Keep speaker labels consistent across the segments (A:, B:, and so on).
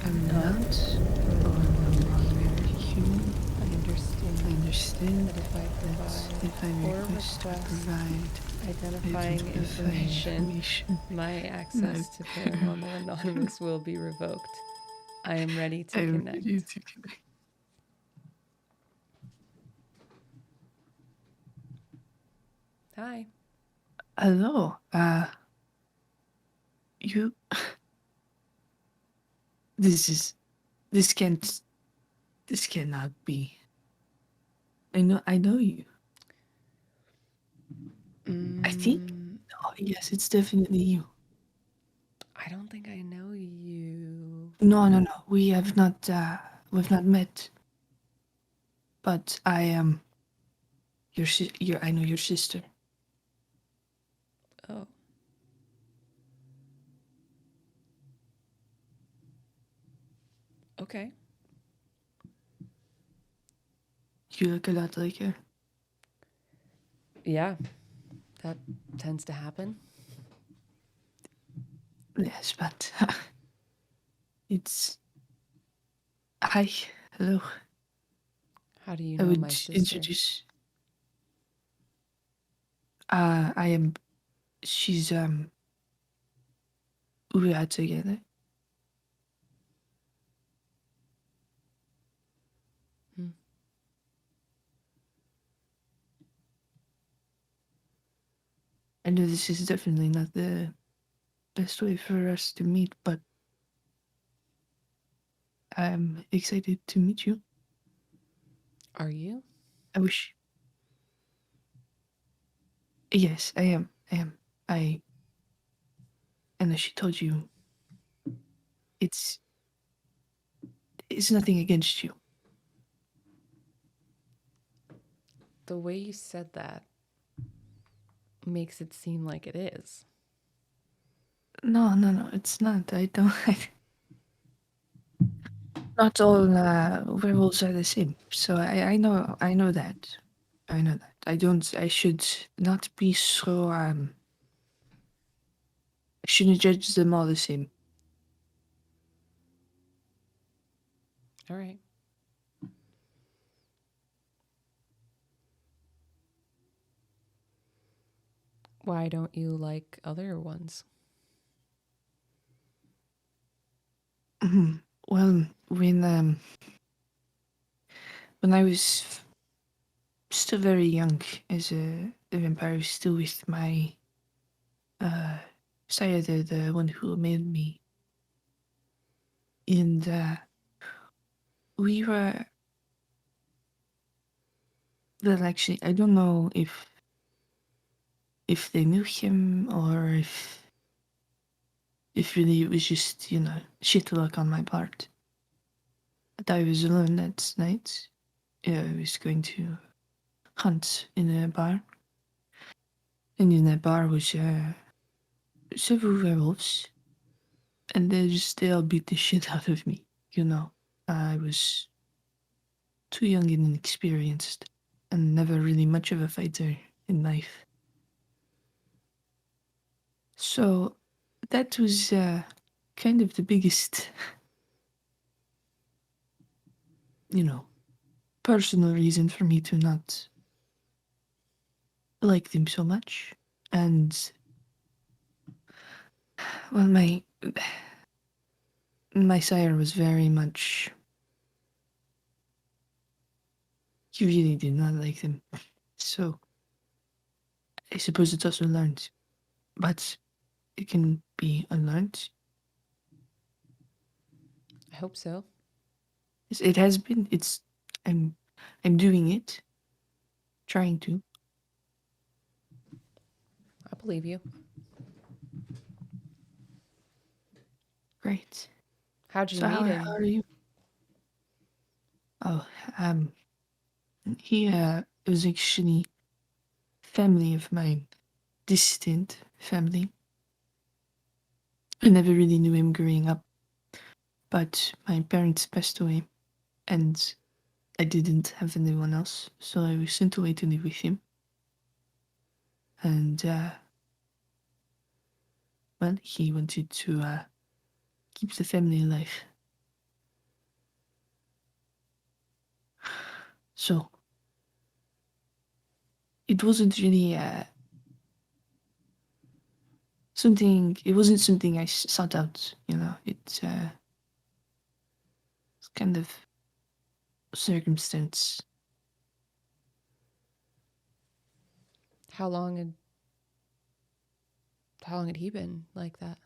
A: I'm
B: Huh?
A: not, or no longer human.
B: I
A: I
B: understand
A: understand
B: that if I
A: that if I
B: provide or
A: request or
B: request
A: provide
B: identifying
A: identifying
B: information,
A: information,
B: my
A: my
B: access to Paranormal Anonymous will be revoked. I am ready to
A: I'm
B: connect.
A: ready to connect.
B: Hi.
A: Hello, you. This is. This can't. This cannot be. I know you. I think.
B: Mm,
A: Oh, yes, it's definitely you.
B: I don't think I know you.
A: No, no, no. We have not. We've not met. But I am your. I know your sister.
B: Oh, okay.
A: You look a lot like her.
B: Yeah, that tends to happen.
A: Yes, but it's. Hi, hello.
B: How do you
A: I
B: know
A: would
B: my sister?
A: introduce. I am. She's We are together.
B: Hmm.
A: I know this is definitely not the best way for us to meet, but I'm excited to meet you.
B: Are you?
A: I wish. Yes, I am. I am. I. And as she told you, it's. It's nothing against you.
B: The way you said that makes it seem like it is.
A: No, no, no. It's not. I don't. Not all werewolves are the same. So I know. I know that. I know that. I don't. I should not be so. I shouldn't judge them all the same.
B: All right. Why don't you like other ones?
A: Well, when I was still very young, as a vampire, I was still with my uh sire, the one who made me, and we were. Well, actually, I don't know if they knew him or if really it was just shit luck on my part. But I was alone that night. I was going to hunt in a bar, and in that bar was several werewolves, and they all beat the shit out of me. I was too young and inexperienced, and never really much of a fighter in life. So that was kind of the biggest, you know, personal reason for me to not like them so much. And well, my sire was very much. He really did not like them. So I suppose it's also learned, but it can be unlearned.
B: I hope so.
A: It has been. I'm I'm doing it, trying to.
B: I believe you.
A: Great.
B: How'd you
A: So
B: meet
A: how
B: him?
A: are you? Oh, he was actually family of mine, distant family. I never really knew him growing up, but my parents passed away, and I didn't have anyone else, so I was sent away to live with him. And well, he wanted to keep the family alive, So it wasn't really it wasn't something I sought out, you know. It's kind of circumstance.
B: How long had he been like that?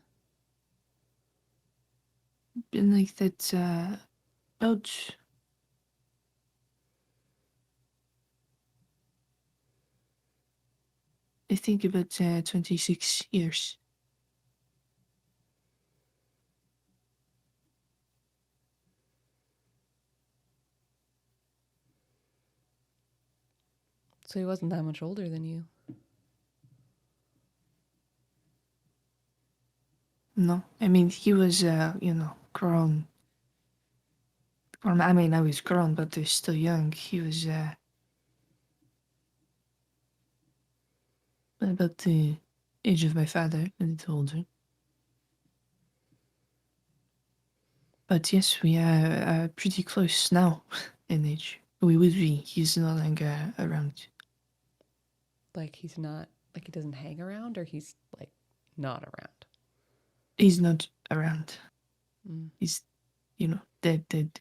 A: Been like that about I think about 26 years.
B: So he wasn't that much older than you.
A: No, I mean he was grown. Or I mean I was grown, but they're still young. He was about the age of my father, a little older. But yes, we are pretty close now in age. We would be. He's no longer around.
B: Like he's not, like he doesn't hang around, or he's like not around.
A: He's not around.
B: Mm.
A: He's, dead.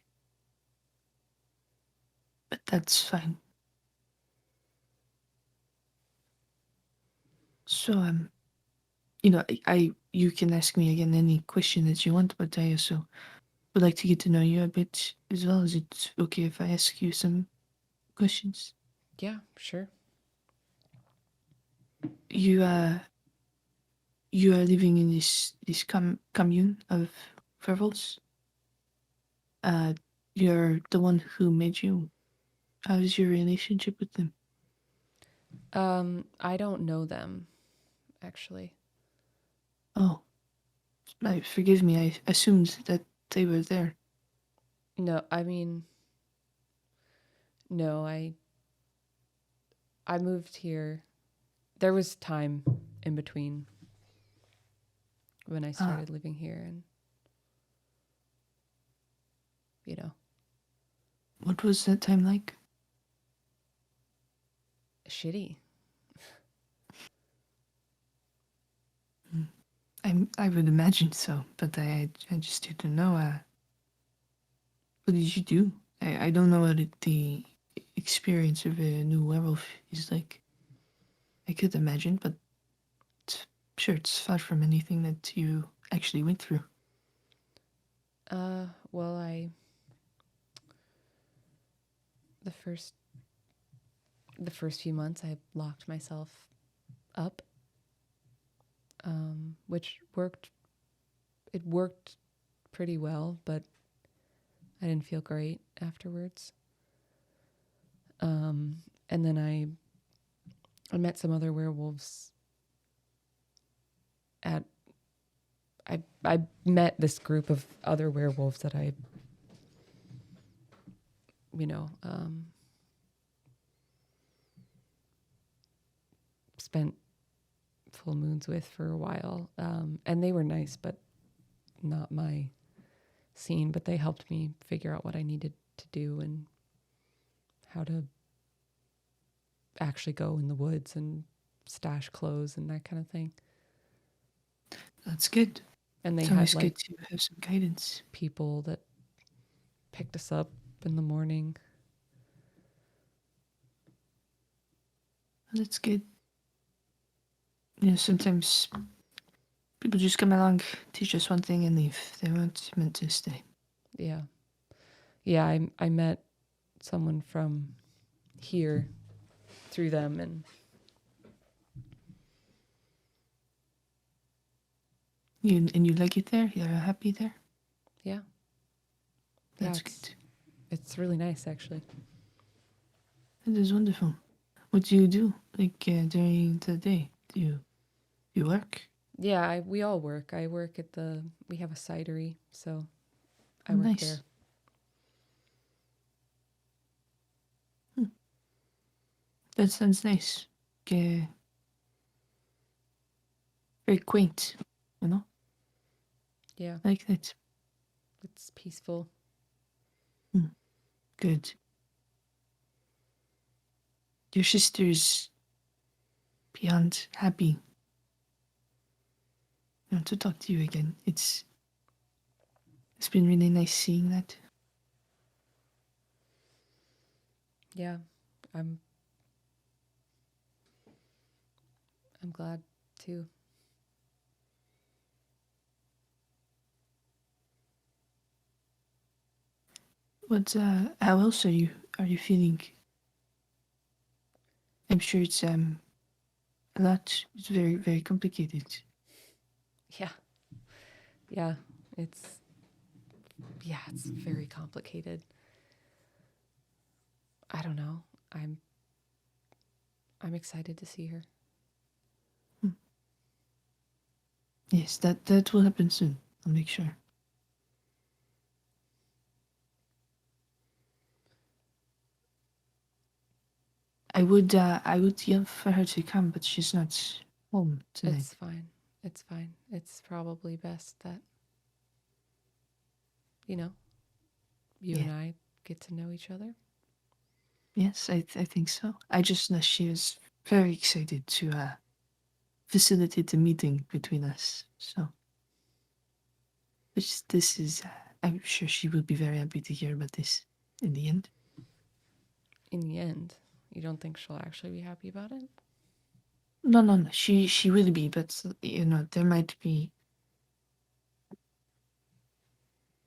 A: But that's fine. So, you can ask me again any question that you want, but I also would like to get to know you a bit as well. Is it okay if I ask you some questions?
B: Yeah, sure.
A: You, you are living in this commune of werewolves. Uh, you're the one who made you. How's your relationship with them?
B: I don't know them, actually.
A: Oh, forgive me. I assumed that they were there.
B: No, I mean, no, I moved here. There was time in between when I
A: Ah,
B: started living here, and you know,
A: what was that time like?
B: shitty.
A: I would imagine so, but I just didn't know. What did you do? I don't know what the experience of a new werewolf is like. I could imagine, but sure, it's far from anything that you actually went through.
B: Well, the first few months I locked myself up, which worked. It worked pretty well, but I didn't feel great afterwards. And then I met some other werewolves at I met this group of other werewolves that I, you know, spent full moons with for a while. And they were nice, but not my scene. But they helped me figure out what I needed to do and how to actually go in the woods and stash clothes and that kind of thing.
A: That's good.
B: And they
A: It's
B: had
A: always
B: like
A: good to have some guidance.
B: people that picked us up in the morning.
A: That's good. Sometimes people just come along, teach us one thing, and leave. They weren't meant to stay.
B: Yeah. Yeah, I met someone from here through them, and
A: You like it there? You're happy there?
B: yeah.
A: That's
B: Yeah,
A: good.
B: it's really nice actually.
A: That is wonderful. What do you do, like, during the day? Do you work?
B: Yeah, we all work. I work at we have a cidery, so I
A: Oh,
B: work
A: nice.
B: there.
A: That sounds nice. Okay. Very quaint, you know?
B: Yeah,
A: I like that.
B: it's peaceful.
A: Good. your sister's beyond happy to talk to you again. It's been really nice seeing that.
B: Yeah, I'm I'm glad too.
A: What how else are you feeling? I'm sure it's a lot. It's very, very complicated.
B: Yeah. Yeah, it's it's very complicated. I don't know. I'm I'm excited to see her.
A: Hmm. Yes, that will happen soon. I'll make sure. I would yell for her to come, but she's not home tonight.
B: It's fine. It's fine. It's probably best that, you know, you
A: Yeah.
B: and I get to know each other.
A: Yes, I think so. I just know she was very excited to facilitate the meeting between us. So, which this is, I'm sure she will be very happy to hear about this in the end.
B: In the end, you don't think she'll actually be happy about it?
A: No, no, no. She will be, but there might be.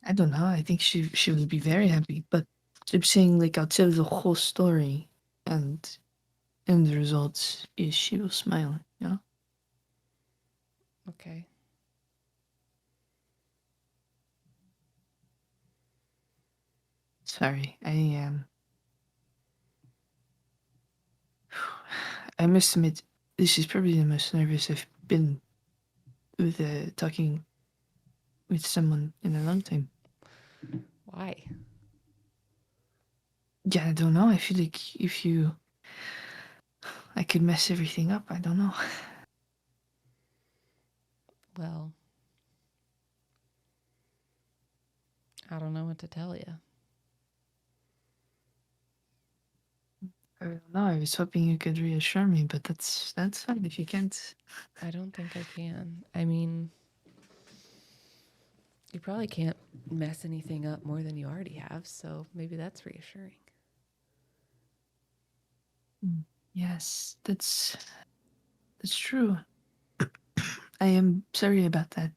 A: I don't know. I think she will be very happy. But I'm saying like I'll tell the whole story, and the result is she will smile.
B: Okay.
A: Sorry, I must admit this is probably the most nervous I've been with talking with someone in a long time.
B: Why?
A: Yeah, I don't know. I feel like I could mess everything up. I don't know.
B: Well, I don't know what to tell you.
A: I don't know. I was hoping you could reassure me, but that's fine if you can't.
B: I don't think I can. I mean, you probably can't mess anything up more than you already have, so maybe that's reassuring.
A: Yes, that's true. I am sorry about that.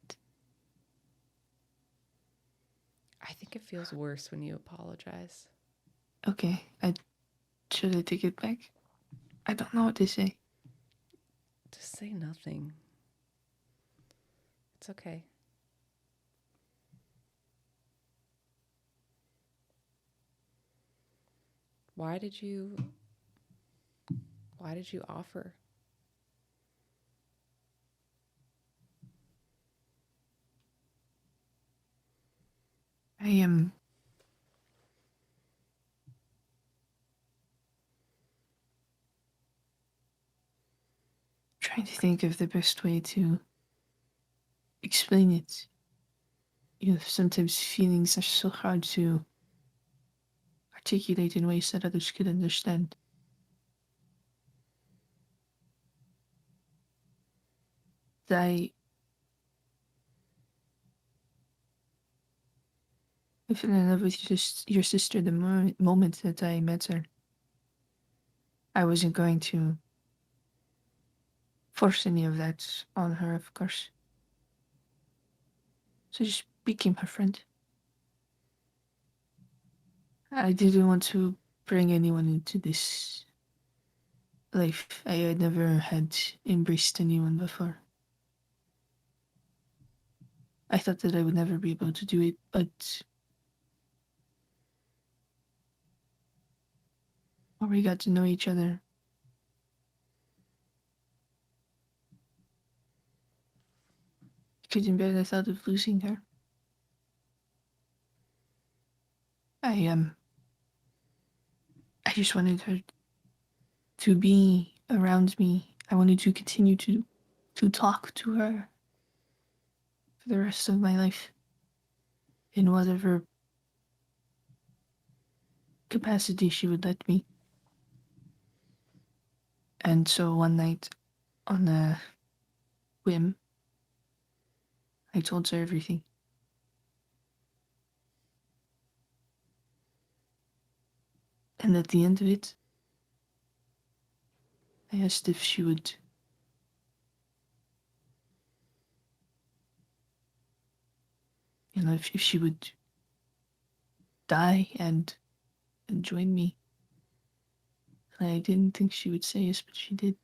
B: I think it feels worse when you apologize.
A: Okay, should I take it back? I don't know what to say.
B: Just say nothing. It's okay. Why did you offer?
A: I am trying to think of the best way to explain it. Sometimes feelings are so hard to articulate in ways that others could understand. I fell in love with your sister the moment that I met her. I wasn't going to force any of that on her, of course. So I just became her friend. I didn't want to bring anyone into this life. I had never had embraced anyone before. I thought that I would never be able to do it, but when we got to know each other, I couldn't bear the thought of losing her. I I just wanted her to be around me. I wanted to continue to talk to her for the rest of my life in whatever capacity she would let me. And so one night, on a whim, I told her everything. And at the end of it, I asked if she would, if she would die and join me. And I didn't think she would say yes, but she did.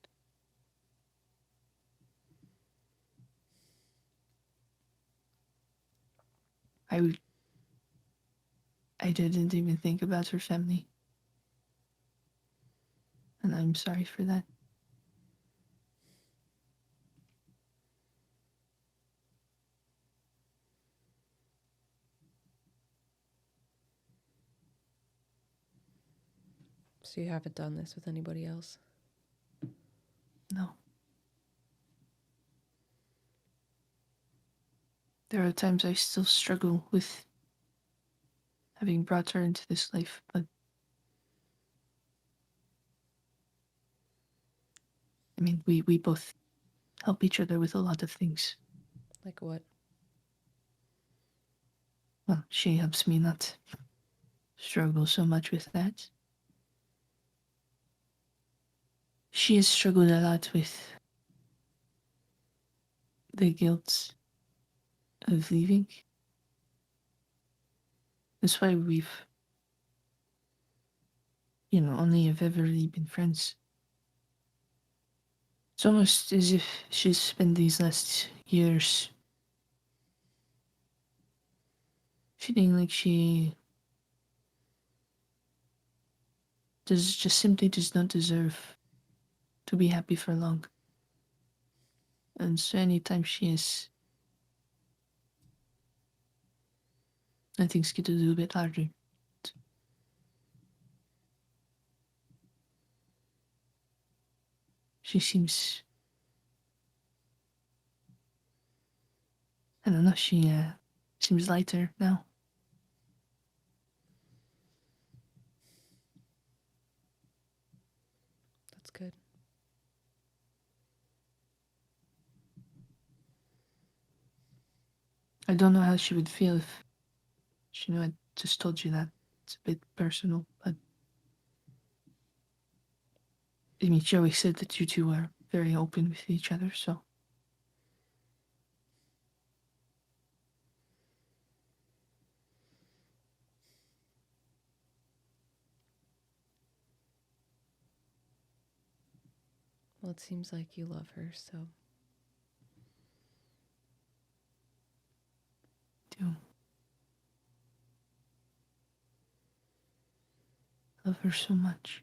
A: I I didn't even think about her family, and I'm sorry for that.
B: So you haven't done this with anybody else?
A: No. There are times I still struggle with having brought her into this life, but I mean, we both help each other with a lot of things.
B: Like what?
A: Well, she helps me not struggle so much with that. She has struggled a lot with the guilt of leaving. That's why we've, only have ever really been friends. It's almost as if she's spent these last years feeling like she just simply does not deserve to be happy for long. And so anytime she is, and things get a little bit harder, she seems, I don't know, she seems lighter now.
B: That's good.
A: I don't know how she would feel if she knew I just told you that. It's a bit personal, but I mean, she always said that you two are very open with each other, so
B: Well, it seems like you love her, so
A: do love her so much.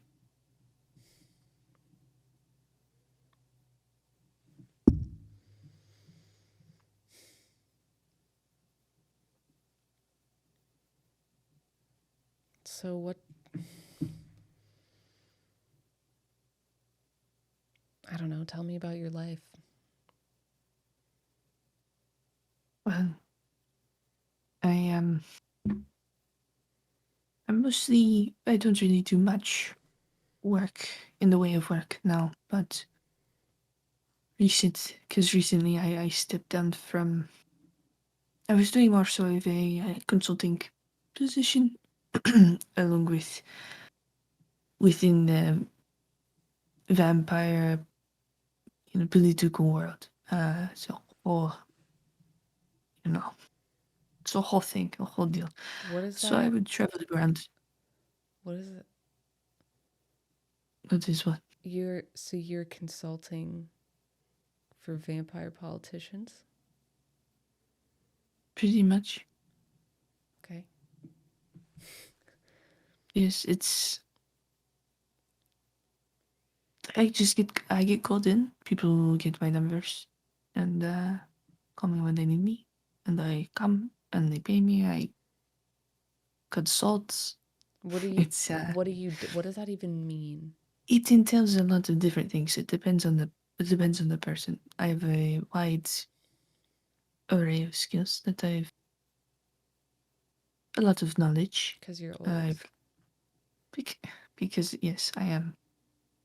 B: so what? I don't know. Tell me about your life.
A: Well, I am. I don't really do much work in the way of work now, but recently I stepped down from. I was doing more so of a consulting position, along with within the vampire, political world. So, or you know, it's a whole thing, a whole deal.
B: What is
A: So I
B: that?
A: would travel around.
B: What is it?
A: That is what
B: You're consulting for vampire politicians?
A: pretty much.
B: Okay.
A: Yes, it's. I get called in. People get my numbers, and call me when they need me, and I come and they pay me. I consult.
B: What do you
A: It's
B: what does that even mean?
A: it entails a lot of different things. It depends on the person. I have a wide array of skills that I've a lot of knowledge.
B: Cuz you're old.
A: I've bec- because yes, I am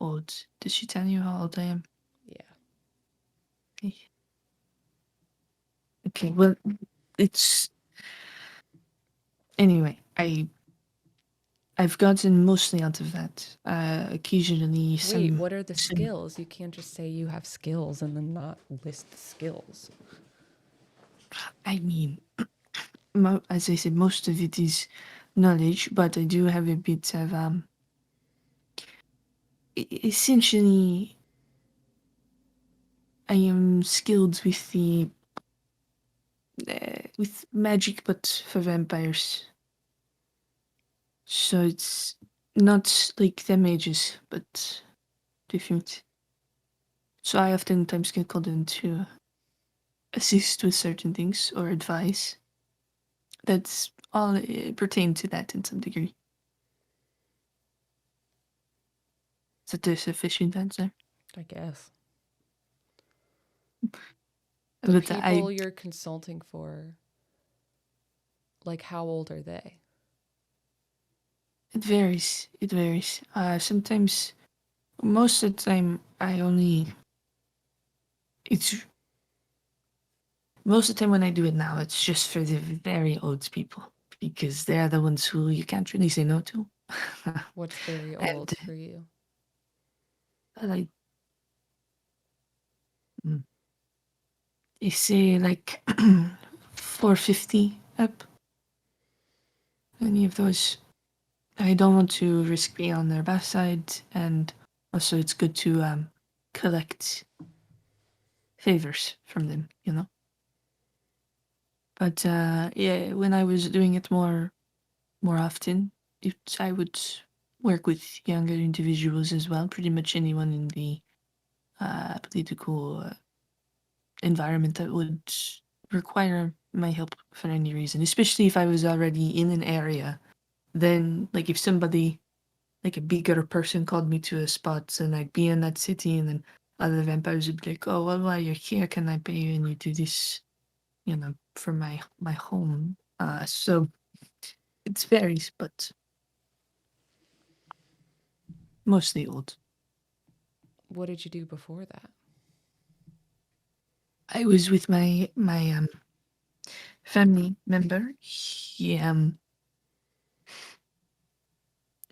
A: old. Did she tell you how old I am?
B: Yeah.
A: Okay, well, it's anyway. I've gotten mostly out of that. Occasionally,
B: Wait, what are the
A: some.
B: skills? You can't just say you have skills and then not list the skills.
A: I mean, as I said, most of it is knowledge, but I do have a bit of essentially, I am skilled with the with magic, but for vampires. So it's not like the mages, but different. So I oftentimes get called in to assist with certain things or advice. That's all pertain to that in some degree. Is that a sufficient answer?
B: I guess. The
A: But
B: people
A: I
B: you're consulting for, like, how old are they?
A: it varies. It varies. Sometimes, most of the time, it's most of the time when I do it now, it's just for the very old people because they're the ones who you can't really say no to.
B: What's very
A: And
B: old for you?
A: like, mm, they say like 450 up. Any of those. I don't want to risk being on their bad side, and also it's good to collect favors from them, you know. But yeah, when I was doing it more often, I would work with younger individuals as well. Pretty much anyone in the political environment that would require my help for any reason, especially if I was already in an area. Then, like, if somebody, like a bigger person, called me to a spot and I'd be in that city, and then other vampires would be like, "Oh, well, while you're here, can I pay you and you do this, for my home?" So it varies, but mostly old.
B: What did you do before that?
A: I was with my family member.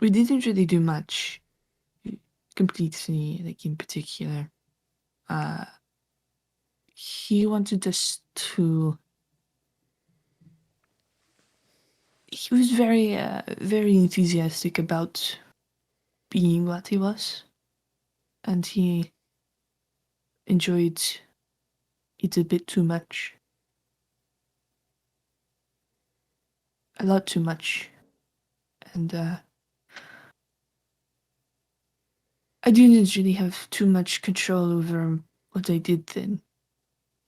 A: We didn't really do much, completely, like, in particular. Uh, he wanted us to. He was very enthusiastic about being what he was, and he enjoyed it a bit too much, a lot too much, and I didn't really have too much control over what I did then.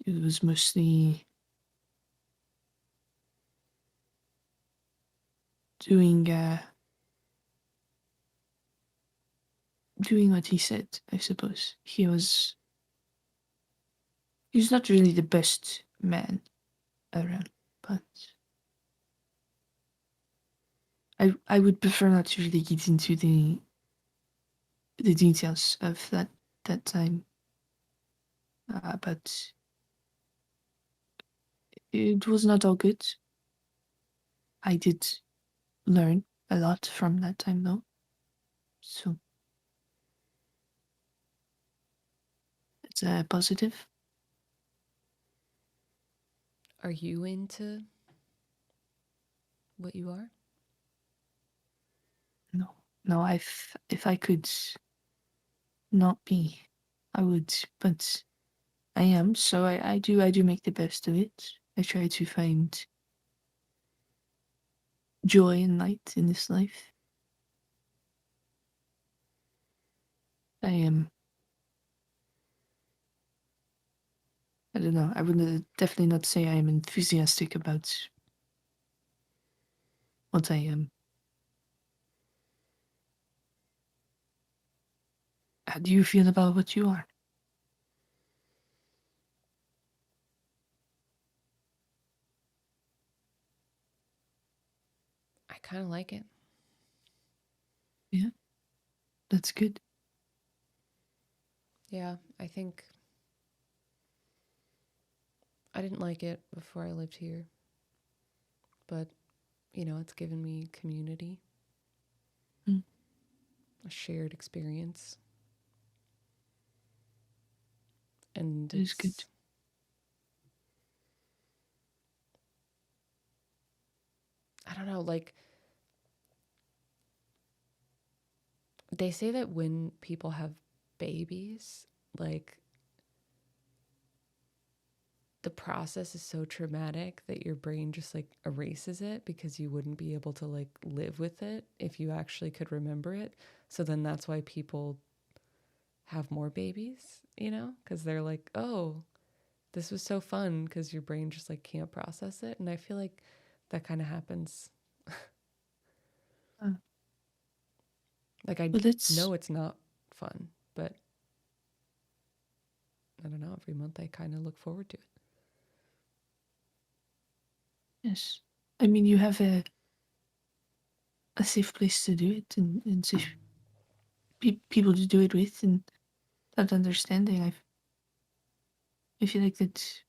A: It was mostly doing doing what he said. I suppose he's not really the best man around, but I would prefer not to really get into the details of that time. But it was not all good. I did learn a lot from that time, though. So it's a positive.
B: Are you into what you are?
A: No, no. If I could not be, I would. But I am. So I do make the best of it. I try to find joy and light in this life. I am. I don't know. I would definitely not say I am enthusiastic about what I am. How do you feel about what you are?
B: I kind of like it.
A: Yeah, that's good.
B: Yeah, I think I didn't like it before I lived here, but it's given me community,
A: Mm,
B: a shared experience, and
A: that is good.
B: I don't know, like they say that when people have babies, like the process is so traumatic that your brain just like erases it because you wouldn't be able to like live with it if you actually could remember it. So then that's why people have more babies, because they're like, oh, this was so fun because your brain just like can't process it. And I feel like that kind of happens.
A: Uh,
B: Like I
A: but it's
B: know it's not fun, but I don't know, every month I kind of look forward to it.
A: yes. I mean, you have a safe place to do it and safe people to do it with, and that understanding. I feel like that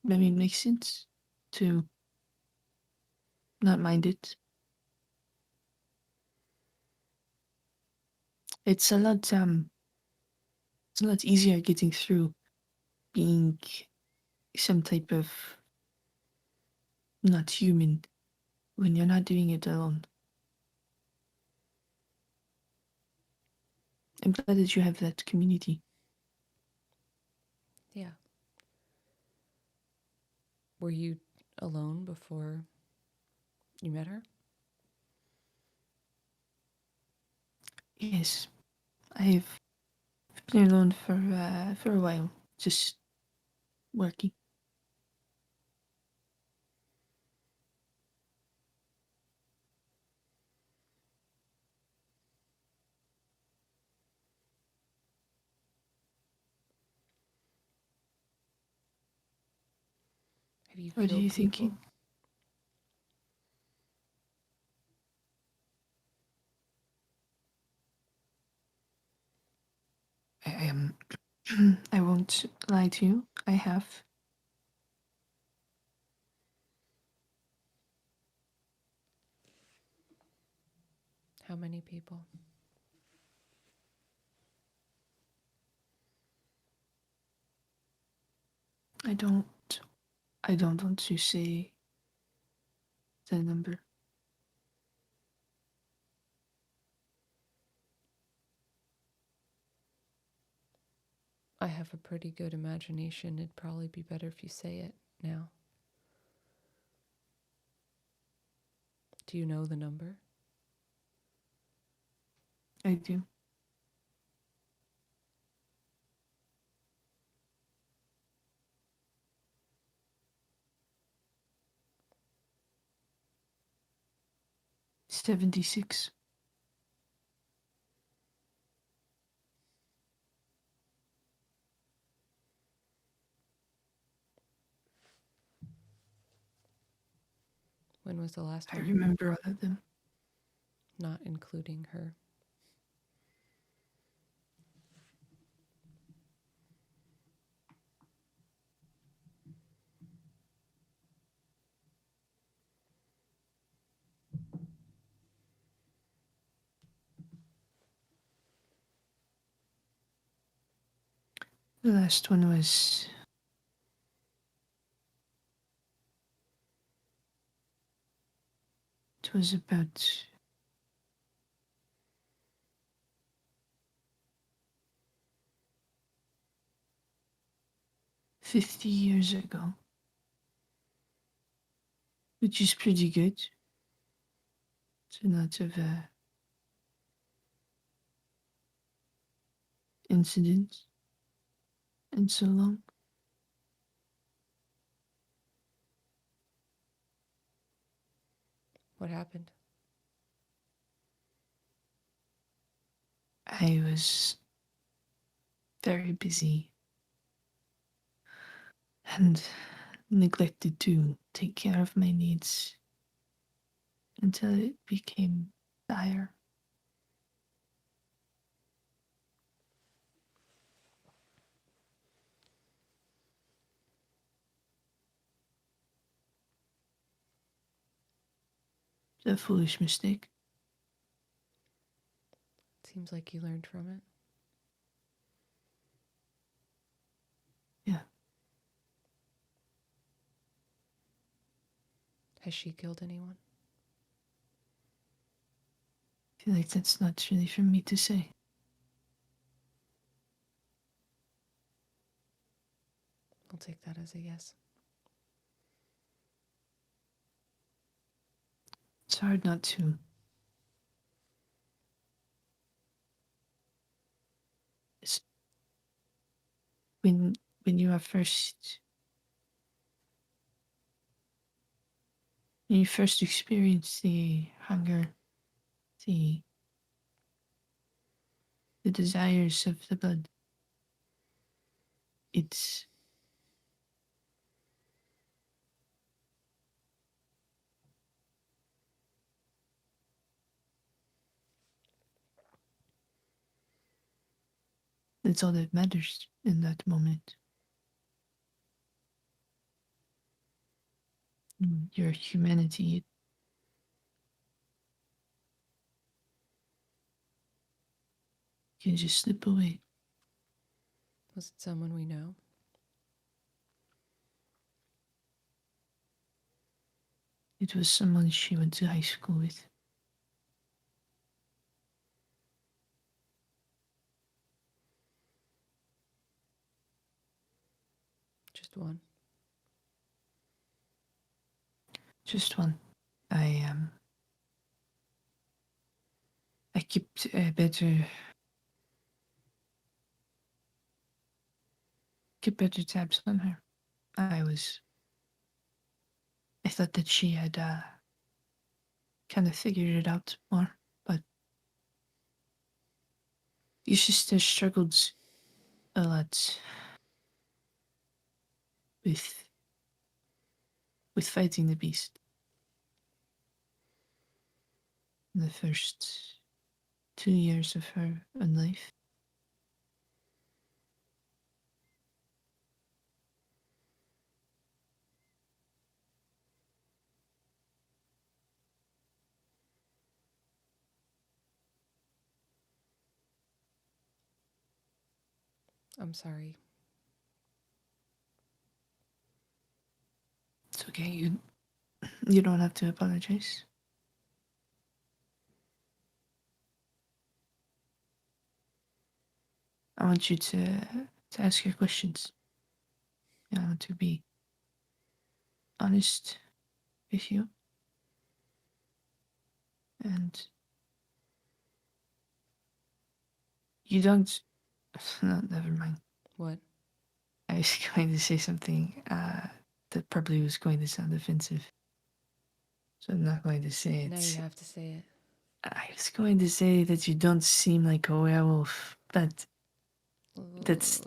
A: maybe makes sense to not mind it. It's a lot it's a lot easier getting through being some type of not human when you're not doing it alone. I'm glad that you have that community.
B: Yeah. Were you alone before you met her?
A: Yes, I've been alone for a while, just working.
B: Have you
A: What are
B: killed
A: you
B: people?
A: thinking? I am. I won't lie to you. I have.
B: How many people?
A: I don't. I don't want to say the number.
B: I have a pretty good imagination. It'd probably be better if you say it now. Do you know the number?
A: I do. $76.
B: When was the last
A: I
B: one?
A: remember all of them.
B: Not including her.
A: The last one was. It was about 50 years ago, which is pretty good. It's not of incidents in so long.
B: What happened?
A: I was very busy and neglected to take care of my needs until it became dire. a foolish mistake.
B: Seems like you learned from it.
A: Yeah.
B: Has she killed anyone?
A: I feel like that's not really for me to say.
B: I'll take that as a yes.
A: It's hard not to. It's when you are first when you first experience the hunger, the desires of the blood, it's all that matters in that moment. Your humanity can just slip away.
B: Was it someone we know?
A: It was someone she went to high school with.
B: Just one?
A: Just one. I kept better tabs on her. I thought that she had kind of figured it out more, but your sister struggled a lot with fighting the beast in the first 2 years of her own life.
B: I'm sorry.
A: It's okay. You don't have to apologize. I want you to ask your questions. I want to be honest with you. And you don't. No, never mind.
B: What?
A: I was going to say something that probably was going to sound offensive. So I'm not going to say it.
B: Now you have to say it.
A: I was going to say that you don't seem like a werewolf, but that's.
B: Ugh.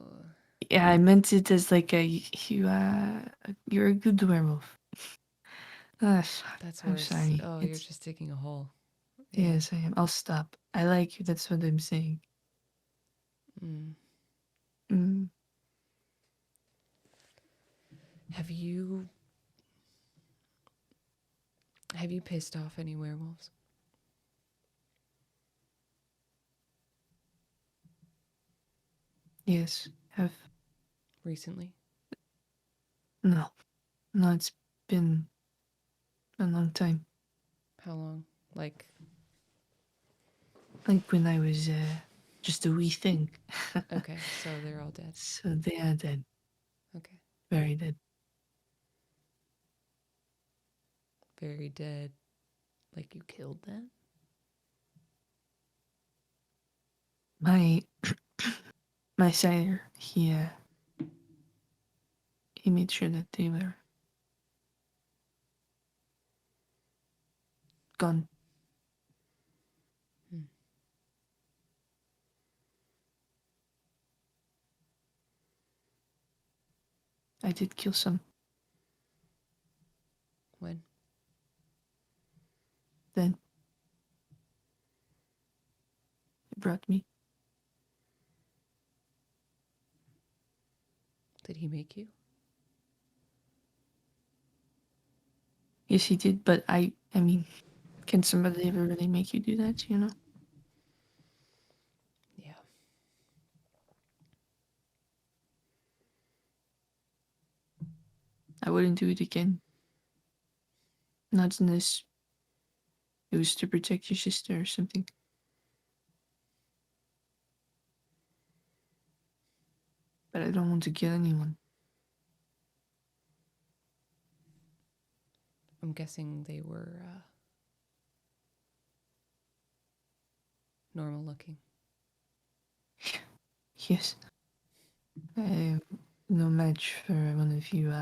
A: Yeah, I meant it as like you're a good werewolf.
B: That's
A: I'm
B: worse.
A: sorry.
B: Oh, you're
A: It's
B: just digging a hole. Yeah.
A: yes, I am. I'll stop. I like you. That's what I'm saying.
B: Mm.
A: Mm,
B: Have you pissed off any werewolves?
A: yes. Have
B: Recently?
A: no, no. It's been a long time.
B: How long? Like,
A: Like when I was just a wee thing.
B: okay, so they're all dead.
A: So they are dead.
B: Okay.
A: Very dead.
B: Very dead. Like you killed them?
A: My my sire, he made sure that they were gone.
B: Hmm.
A: I did kill some.
B: When?
A: Then he brought me.
B: Did he make you?
A: Yes, he did. But I mean, Can somebody ever really make you do that, you know?
B: Yeah.
A: I wouldn't do it again. Not unless it was to protect your sister or something. But I don't want to kill anyone.
B: I'm guessing they were normal looking.
A: Yes. I am no match for one of you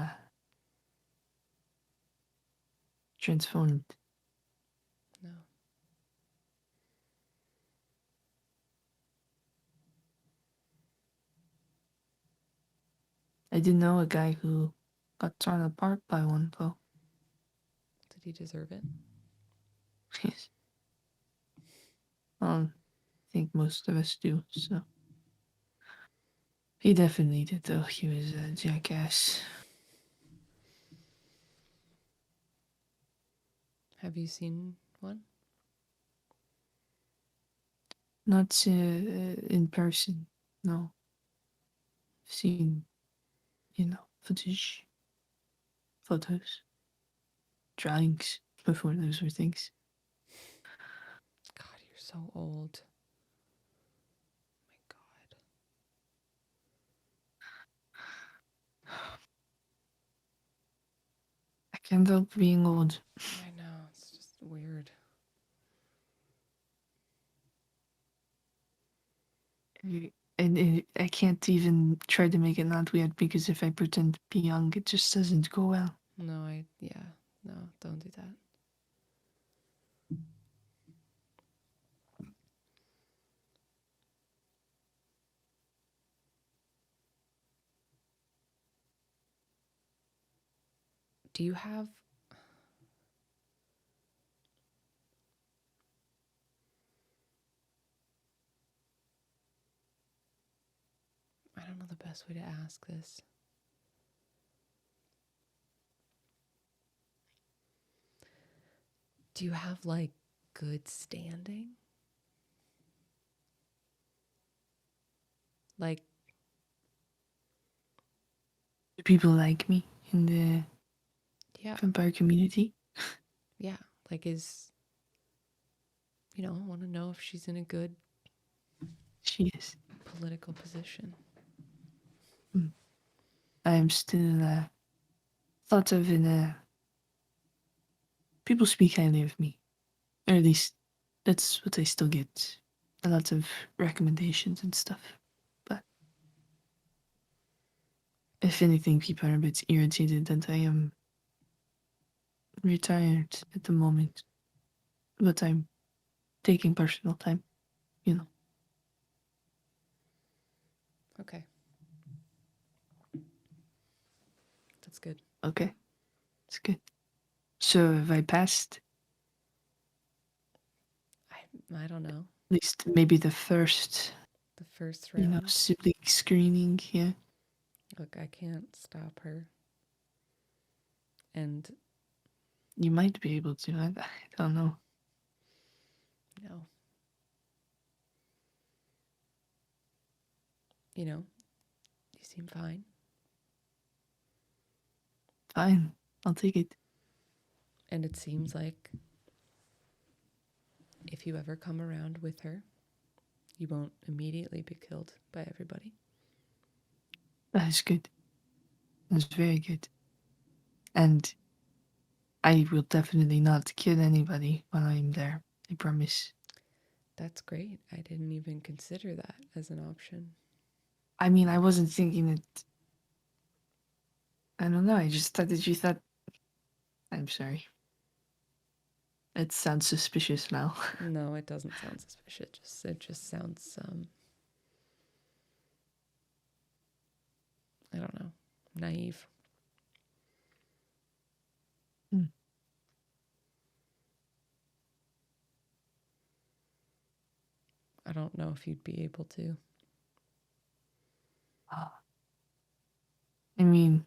A: transformed.
B: No.
A: I did know a guy who got torn apart by one, though.
B: Did he deserve it?
A: Yes. I think most of us do, so. He definitely did, though. He was a jackass.
B: Have you seen one?
A: Not in person, no. I've seen, footage, photos, drawings before those were things.
B: God, you're so old. My God.
A: I can't help being old.
B: I know. It's just weird.
A: And I can't even try to make it not weird because if I pretend to be young, it just doesn't go well.
B: No, yeah. No, don't do that. Do you have I don't know the best way to ask this. Do you have like good standing? Like,
A: Do people like me in the
B: yeah,
A: vampire community?
B: yeah. Like, I want to know if she's in a good
A: She is.
B: political position.
A: I am still thought of in people speak highly of me. Or at least that's what I still get. A lot of recommendations and stuff. But if anything, people are a bit irritated that I am retired at the moment. But I'm taking personal time, you know.
B: Okay. That's good.
A: Okay, it's good. So have I passed
B: I don't know.
A: at least maybe the first,
B: The first round.
A: sibling screening, yeah.
B: Look, I can't stop her. And
A: You might be able to, I don't know.
B: no. You seem fine.
A: Fine, I'll take it.
B: And it seems like if you ever come around with her, you won't immediately be killed by everybody.
A: That is good. That's very good. And I will definitely not kill anybody when I'm there. I promise.
B: That's great. I didn't even consider that as an option.
A: I mean, I wasn't thinking it. I don't know. I just thought that you thought. I'm sorry. It sounds suspicious now.
B: No, it doesn't sound suspicious. It just sounds I don't know, naive.
A: Hmm.
B: I don't know if you'd be able to.
A: I mean,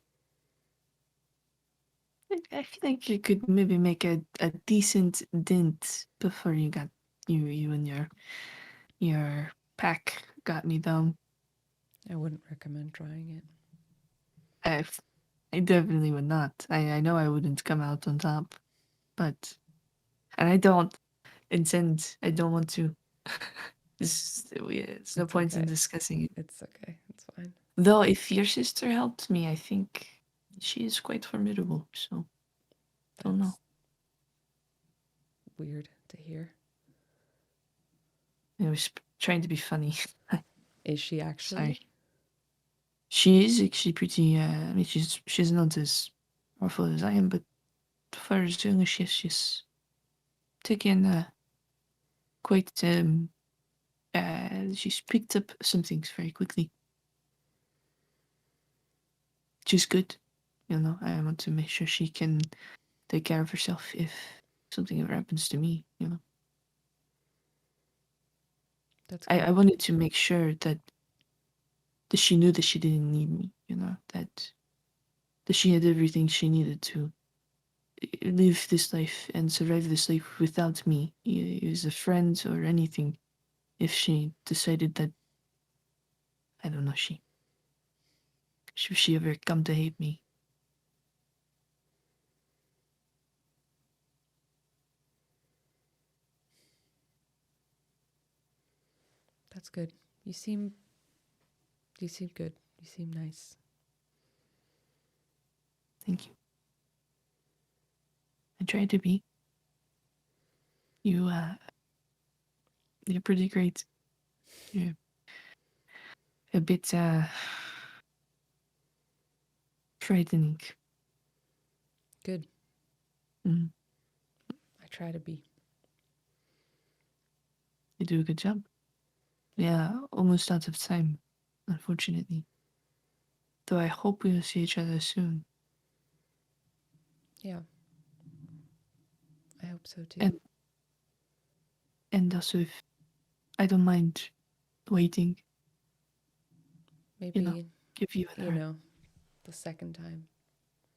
A: I feel like you could maybe make a decent dent before you got you and your pack got me down.
B: I wouldn't recommend trying it.
A: I I definitely would not. I know I wouldn't come out on top, but and I don't intend. I don't want to. It's no
B: It's
A: point in
B: okay.
A: discussing it.
B: It's okay. It's fine.
A: Though, if your sister helped me, I think she is quite formidable. So don't know.
B: That's weird to hear.
A: I was trying to be funny.
B: Is she
A: Sorry.
B: actually?
A: She is actually pretty. I mean, she's not as powerful as I am, but for as young as she is, she's taken quite. She's picked up some things very quickly, which is good. You know, I want to make sure she can take care of herself if something ever happens to me. You know,
B: That's
A: I
B: good.
A: wanted to make sure that she knew that she didn't need me. You know, that she had everything she needed to live this life and survive this life without me, as a friend or anything. If she decided that, I don't know, should she ever come to hate me?
B: That's good. You seem good. You seem nice.
A: Thank you. I tried to be. You, you're pretty great. You're a bit frightening.
B: Good.
A: Mm,
B: I try to be.
A: you do a good job. Yeah, almost out of time, unfortunately. Though I hope we'll see each other soon.
B: Yeah. I hope so too.
A: And also, if I don't mind waiting, you know,
B: Maybe,
A: give you and her.
B: the second time.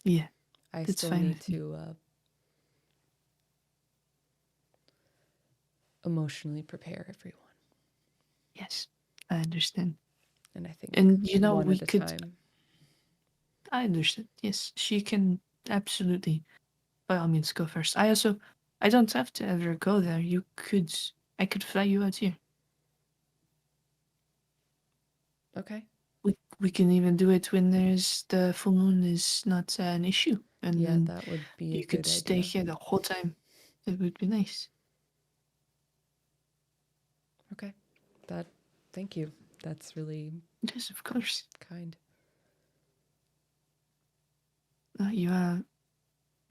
A: Yeah,
B: I
A: that's
B: still
A: fine
B: need
A: with me.
B: to emotionally prepare everyone.
A: Yes, I understand.
B: And I think
A: And
B: one
A: we
B: at a
A: could.
B: time.
A: I understand. Yes, she can absolutely, by all means, go first. I don't have to ever go there. I could fly you out here.
B: Okay.
A: We can even do it when there's the full moon is not an issue, and
B: Yeah,
A: then
B: that would be a
A: you could
B: good
A: stay
B: idea.
A: here the whole time. It would be nice.
B: Okay. Thank you. That's really
A: Yes, of course.
B: kind.
A: You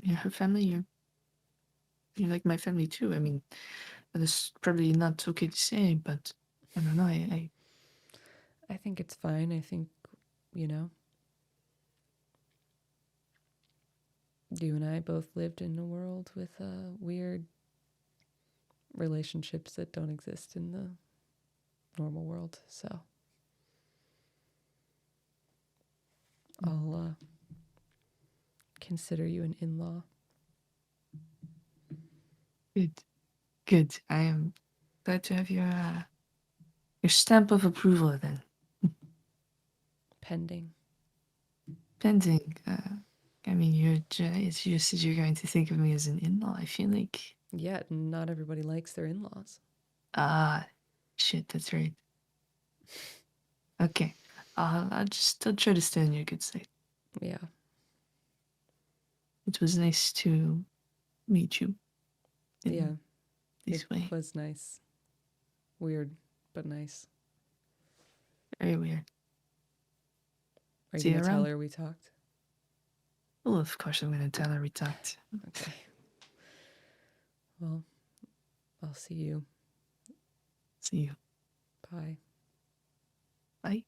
A: you're her family. You're like my family too. I mean, that is probably not okay to say, but I don't know.
B: I think it's fine. I think, you know, you and I both lived in a world with weird relationships that don't exist in the normal world. So I'll consider you an in-law.
A: good, good. I am glad to have your stamp of approval then.
B: Pending.
A: Pending. I mean, it's just that you're going to think of me as an in-law. I feel like
B: Yeah, not everybody likes their in-laws.
A: ah, shit. That's right. Okay. I'll try to stay on your good side.
B: Yeah.
A: It was nice to meet you
B: Yeah.
A: in
B: It
A: this way.
B: was nice. Weird, but nice.
A: Very weird.
B: Are you
A: See
B: going
A: you
B: to tell
A: around.
B: her we talked?
A: Well, of course I'm gonna tell her we talked.
B: Okay. Well, I'll see you.
A: See you.
B: Bye.
A: Bye.